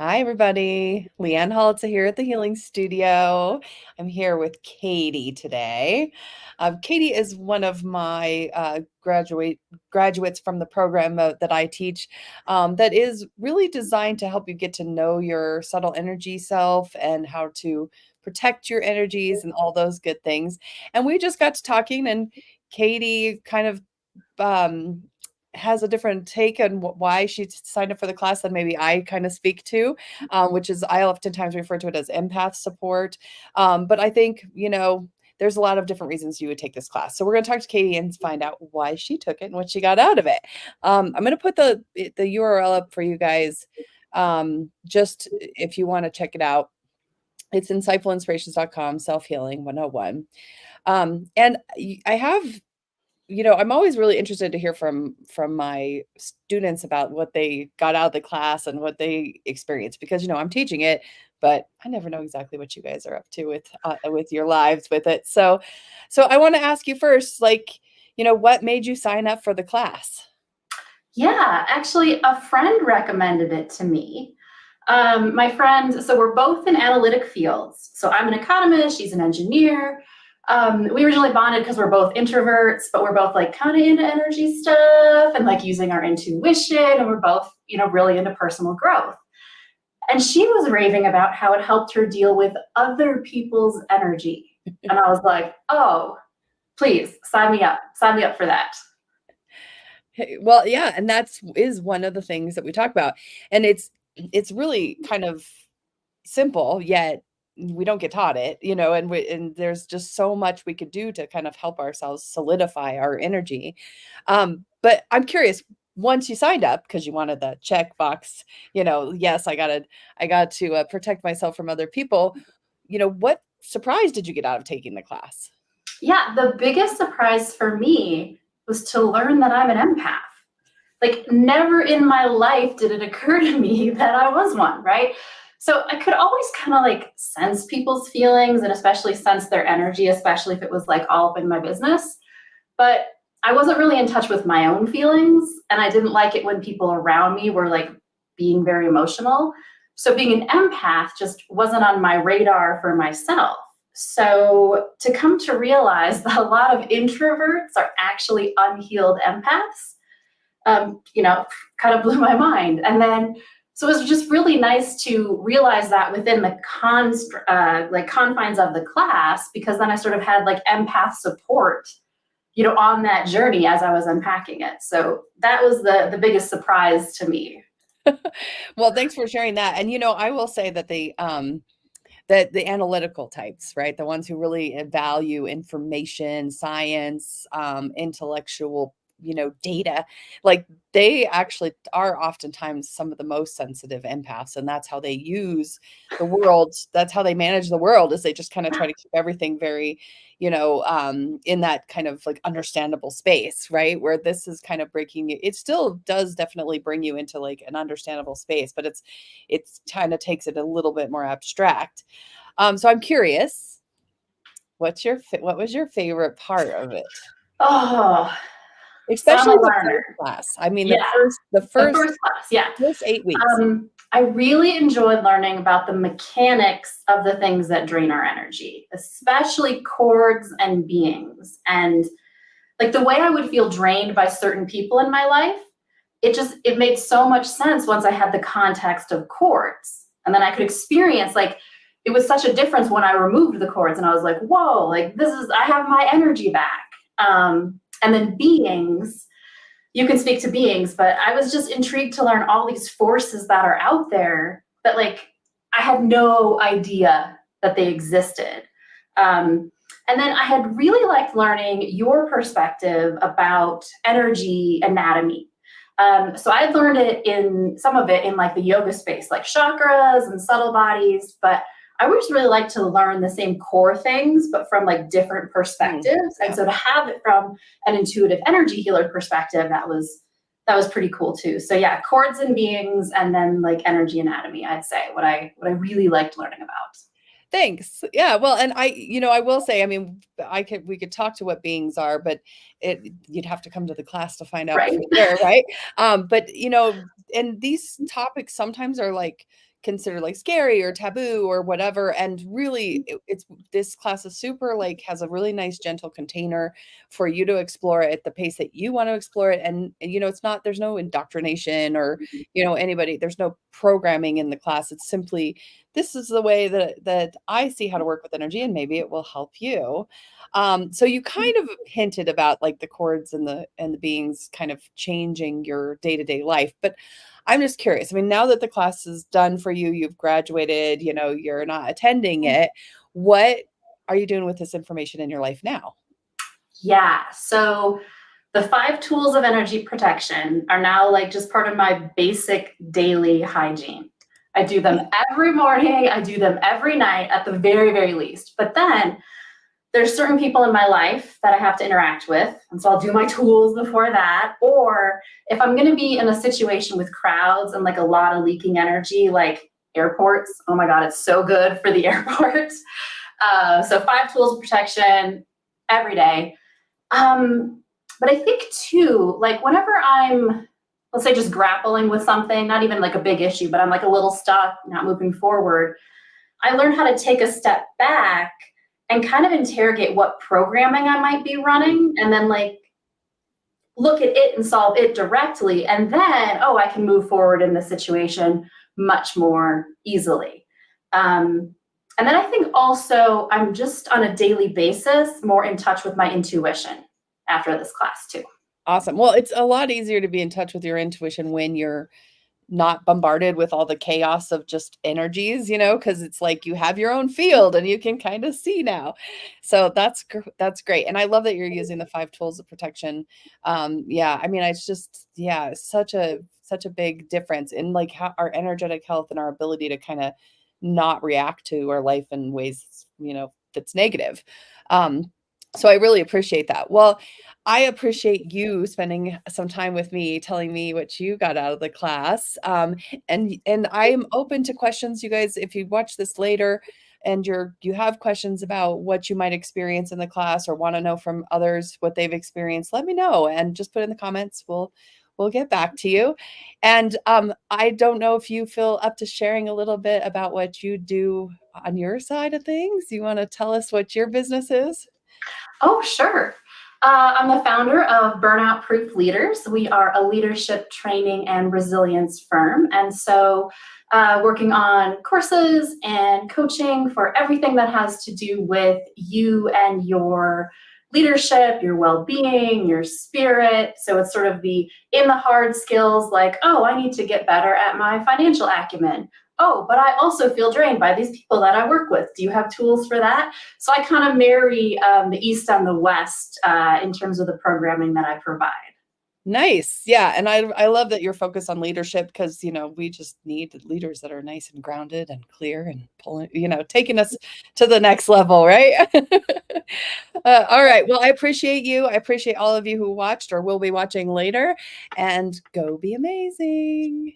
Hi, everybody. Leanne Holitza here at the Healing Studio. I'm here with Katie today. Katie is one of my graduates from the program that I teach. That is really designed to help you get to know your subtle energy self and how to protect your energies and all those good things. And we just got to talking, and Katie kind of um, has a different take on why she signed up for the class than maybe I kind of speak to, which is I oftentimes refer to it as empath support. But I think, there's a lot of different reasons you would take this class. So we're going to talk to Katie and find out why she took it and what she got out of it. I'm going to put the URL up for you guys, just if you want to check it out. It's insightfulinspirations.com, self-healing 101. And I have I'm always really interested to hear from my students about what they got out of the class and what they experienced because I'm teaching it, but I never know exactly what you guys are up to with your lives with it. So I want to ask you first, what made you sign up for the class? Yeah, actually, a friend recommended it to me. My friend, so we're both in analytic fields. So I'm an economist, she's an engineer. We originally bonded because we're both introverts, but we're both like kind of into energy stuff and like using our intuition, and we're both, really into personal growth. And she was raving about how it helped her deal with other people's energy. And I was like, oh, please sign me up for that. Well, yeah, and is one of the things that we talk about. And it's really kind of simple, yet we don't get taught it, and there's just so much we could do to kind of help ourselves solidify our energy. But I'm curious, once you signed up because you wanted the check box, yes, I got to protect myself from other people. What surprise did you get out of taking the class? Yeah, the biggest surprise for me was to learn that I'm an empath. Like, never in my life did it occur to me that I was one, right? So I could always kind of like sense people's feelings and especially sense their energy, especially if it was like all up in my business. But I wasn't really in touch with my own feelings. And I didn't like it when people around me were like being very emotional. So being an empath just wasn't on my radar for myself. So to come to realize that a lot of introverts are actually unhealed empaths, kind of blew my mind. And then, so it was just really nice to realize that within the confines of the class, because then I sort of had like empath support, on that journey as I was unpacking it. So that was the biggest surprise to me. Well, thanks for sharing that. And I will say that the analytical types, right? The ones who really value information, science, intellectual, data, like they actually are oftentimes some of the most sensitive empaths. And that's how they use the world. That's how they manage the world, is they just kind of try to keep everything very, in that kind of like understandable space, right? Where this is kind of breaking you. It still does definitely bring you into like an understandable space, but it's kind of takes it a little bit more abstract. So I'm curious, what was your favorite part of it? Oh, so I'm Especially a the learner. first class. I mean, Yeah, the the first first class. Yeah. first 8 weeks. I really enjoyed learning about the mechanics of the things that drain our energy, especially chords and beings. And like the way I would feel drained by certain people in my life, it made so much sense once I had the context of chords. And then I could experience like it was such a difference when I removed the chords and I was like, whoa, like I have my energy back. And then beings, you can speak to beings, but I was just intrigued to learn all these forces that are out there that like I had no idea that they existed. And then I had really liked learning your perspective about energy anatomy. So I learned some of it in like the yoga space, like chakras and subtle bodies, but I would just really like to learn the same core things, but from like different perspectives. Yeah. And so to have it from an intuitive energy healer perspective, that was pretty cool too. So yeah, chords and beings, and then like energy anatomy, I'd say what I really liked learning about. Thanks. Yeah, well, and I will say, I mean, we could talk to what beings are, but you'd have to come to the class to find out Right. for sure, right? But and these topics sometimes are like considered like scary or taboo or whatever. And really, it's this class is super like has a really nice gentle container for you to explore it at the pace that you want to explore it. And it's not, there's no indoctrination or anybody, there's no programming in the class. It's simply, this is the way that I see how to work with energy, and maybe it will help you. So you kind of hinted about like the chords and the beings kind of changing your day-to-day life, but I'm just curious. I mean, now that the class is done for you, you've graduated, you're not attending it. What are you doing with this information in your life now? Yeah. So the 5 tools of energy protection are now like just part of my basic daily hygiene. I do them every morning. I do them every night at the very, very least. But then there's certain people in my life that I have to interact with. And so I'll do my tools before that. Or if I'm going to be in a situation with crowds and like a lot of leaking energy, like airports, oh my God, it's so good for the airport. So 5 tools of protection every day. But I think too, like whenever I'm, let's say, just grappling with something, not even like a big issue, but I'm like a little stuck, not moving forward, I learned how to take a step back and kind of interrogate what programming I might be running, and then like look at it and solve it directly. And then, oh, I can move forward in the situation much more easily. And then I think also I'm just on a daily basis more in touch with my intuition after this class too. Awesome. Well, it's a lot easier to be in touch with your intuition when you're not bombarded with all the chaos of just energies, because it's like you have your own field and you can kind of see now. So that's great. And I love that you're using the 5 tools of protection. Yeah, I mean, it's just, yeah, such a big difference in like how our energetic health and our ability to kind of not react to our life in ways, that's negative. So I really appreciate that. Well, I appreciate you spending some time with me, telling me what you got out of the class. And I'm open to questions, you guys. If you watch this later and you have questions about what you might experience in the class or want to know from others what they've experienced, let me know and just put in the comments. We'll get back to you. And I don't know if you feel up to sharing a little bit about what you do on your side of things. You want to tell us what your business is? Oh, sure. I'm the founder of Burnout Proof Leaders. We are a leadership training and resilience firm. And so, working on courses and coaching for everything that has to do with you and your leadership, your well being, your spirit. So, it's sort of the in the hard skills like, oh, I need to get better at my financial acumen. Oh, but I also feel drained by these people that I work with. Do you have tools for that? So I kind of marry the East and the West in terms of the programming that I provide. Nice. Yeah, and I love that you're focused on leadership because, we just need leaders that are nice and grounded and clear and pulling, taking us to the next level, right? All right. Well, I appreciate you. I appreciate all of you who watched or will be watching later, and go be amazing.